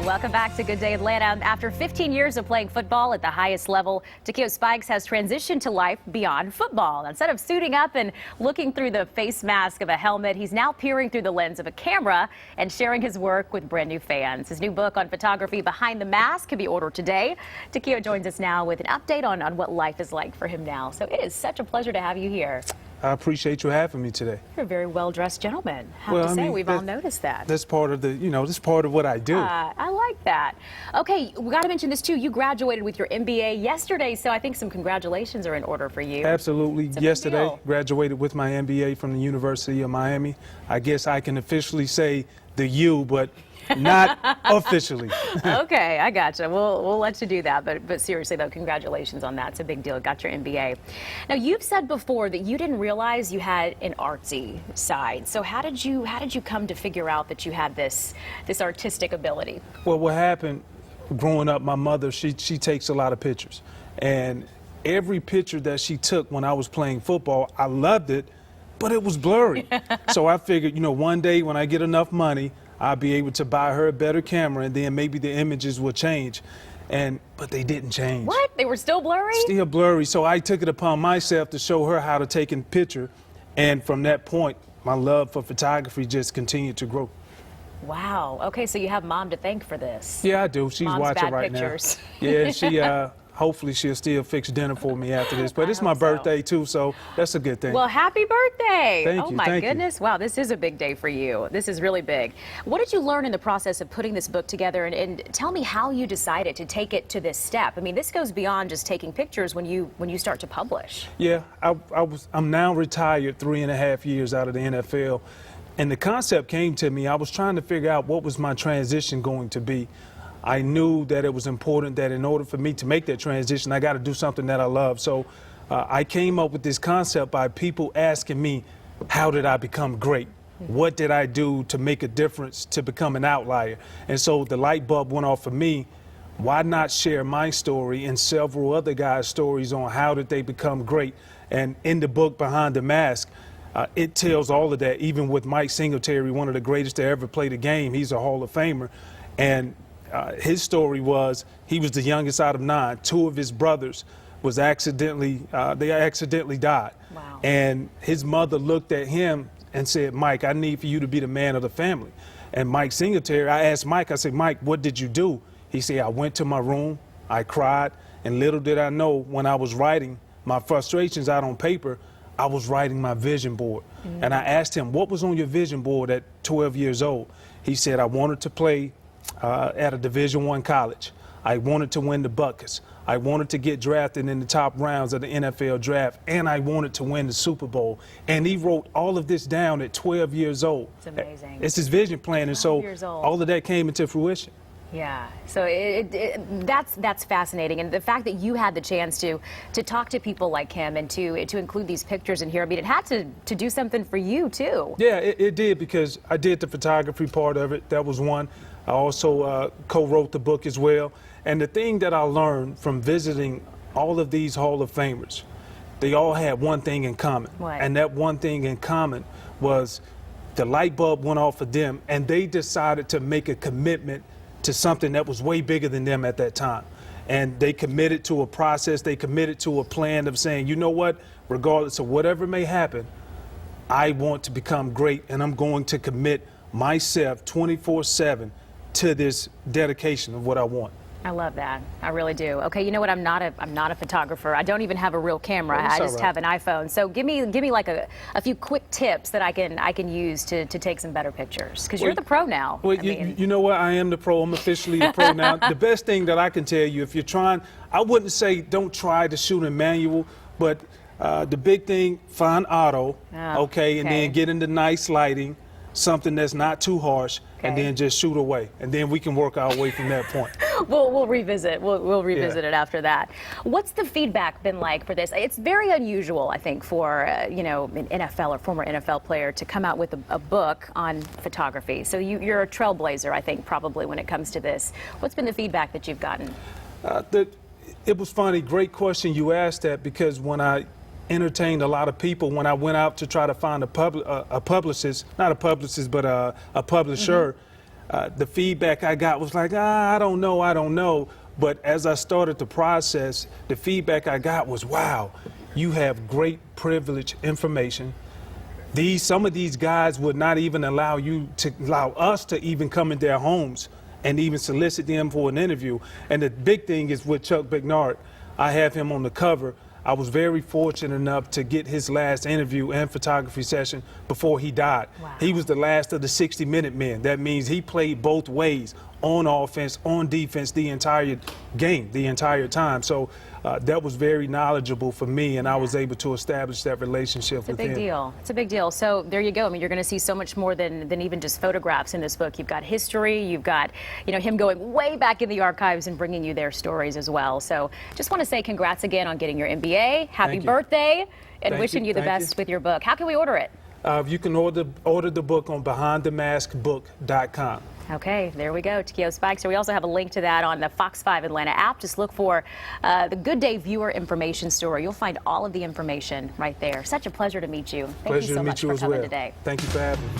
Welcome back to Good Day Atlanta. After 15 years of playing football at the highest level, Takeo Spikes has transitioned to life beyond football. Instead of suiting up and looking through the face mask of a helmet, he's now peering through the lens of a camera and sharing his work with brand new fans. His new book on photography, Behind the Mask, can be ordered today. Takeo joins us now with an update on what life is like for him now. So it is such a pleasure to have you here. I appreciate you having me today. You're a very well-dressed gentleman. I have to say, we've all noticed that. That's part of the, that's part of what I do. I like that. Okay, we got to mention this too. You graduated with your MBA yesterday, so I think some congratulations are in order for you. Absolutely. Yesterday, graduated with my MBA from the University of Miami. I guess I can officially say the U, but not officially. Okay, I gotcha. We'll let you do that, but seriously though, congratulations on that. It's a big deal. Got your MBA. Now, you've said before that you didn't realize you had an artsy side. So how did you come to figure out that you had this artistic ability? Well, what happened growing up, my mother, she takes a lot of pictures, and every picture that she took when I was playing football, I loved it, but it was blurry. So I figured, one day when I get enough money, I'll be able to buy her a better camera, and then maybe the images will change. But they didn't change. What? They were still blurry? Still blurry. So I took it upon myself to show her how to take a picture. And from that point, my love for photography just continued to grow. Wow. Okay, so you have Mom to thank for this. Yeah, I do. She's Mom's watching bad right pictures. now. Yeah, she hopefully she'll still fix dinner for me after this. But it's my birthday too, so that's a good thing. Well, happy birthday. Thank you. Oh my goodness. You. Wow, this is a big day for you. This is really big. What did you learn in the process of putting this book together, and tell me how you decided to take it to this step? I mean, this goes beyond just taking pictures when you start to publish. Yeah, I'm now retired 3.5 years out of the NFL, and the concept came to me. I was trying to figure out what was my transition going to be. I knew that it was important that in order for me to make that transition, I got to do something that I love. So I came up with this concept by people asking me, how did I become great? What did I do to make a difference to become an outlier? And so the light bulb went off for me. Why not share my story and several other guys' stories on how did they become great? And in the book, Behind the Mask, it tells all of that, even with Mike Singletary, one of the greatest to ever play the game. He's a Hall of Famer. And his story was he was the youngest out of 9. 2 of his brothers was accidentally died. Wow. And his mother looked at him and said, Mike, I need for you to be the man of the family. And Mike Singletary, I asked Mike, I said, Mike, what did you do? He said, I went to my room, I cried, and little did I know when I was writing my frustrations out on paper, I was writing my vision board. And I asked him, what was on your vision board at 12 years old? He said, I wanted to play at a Division I college. I wanted to win the buckets. I wanted to get drafted in the top rounds of the NFL draft, and I wanted to win the Super Bowl. And he wrote all of this down at 12 years old. It's amazing. It's his vision plan, and so all of that came into fruition. Yeah, so that's fascinating, and the fact that you had the chance to talk to people like him and to include these pictures in here, I mean, it had to do something for you too. Yeah, it did, because I did the photography part of it. That was one. I also co-wrote the book as well. And the thing that I learned from visiting all of these Hall of Famers, they all had one thing in common. What? And that one thing in common was the light bulb went off for them, and they decided to make a commitment to something that was way bigger than them at that time. And they committed to a process, they committed to a plan of saying, you know what, regardless of whatever may happen, I want to become great, and I'm going to commit myself 24/7 to this dedication of what I want. I love that. I really do. Okay, you know what? I'm not a photographer. I don't even have a real camera. I just have an iPhone. So give me like a few quick tips that I can use to take some better pictures. Because you're the pro now. Well, you know what? I am the pro. I'm officially the pro now. The best thing that I can tell you, if you're trying, I wouldn't say don't try to shoot in manual, but the big thing, find auto, okay, and then get into nice lighting, something that's not too harsh, and then just shoot away, and then we can work our way from that point. We'll revisit. We'll revisit it after that. What's the feedback been like for this? It's very unusual, I think, for an NFL or former NFL player to come out with a book on photography. So you're a trailblazer, I think, probably when it comes to this. What's been the feedback that you've gotten? It was funny. Great question you asked that, because when I entertained a lot of people when I went out to try to find a publicist, not a publicist, but a publisher. The feedback I got was like, I don't know. But as I started the process, the feedback I got was, wow, you have great privileged information. Some of these guys would not even allow us to even come in their homes and even solicit them for an interview. And the big thing is with Chuck Bednarik, I have him on the cover. I was very fortunate enough to get his last interview and photography session before he died. Wow. He was the last of the 60-minute men. That means he played both ways, on offense, on defense, the entire game, the entire time. So that was very knowledgeable for me, and I was able to establish that relationship with him. It's a big deal. It's a big deal. So there you go. I mean, you're going to see so much more than even just photographs in this book. You've got history. You've got, him going way back in the archives and bringing you their stories as well. So just want to say congrats again on getting your MBA. Happy birthday, and wishing you the best with your book. How can we order it? You can order the book on BehindTheMaskBook.com. Okay, there we go. Takeo Spikes. So we also have a link to that on the Fox 5 Atlanta app. Just look for the Good Day Viewer Information Story. You'll find all of the information right there. Such a pleasure to meet you. Thank you so much for coming today. Thank you for having me.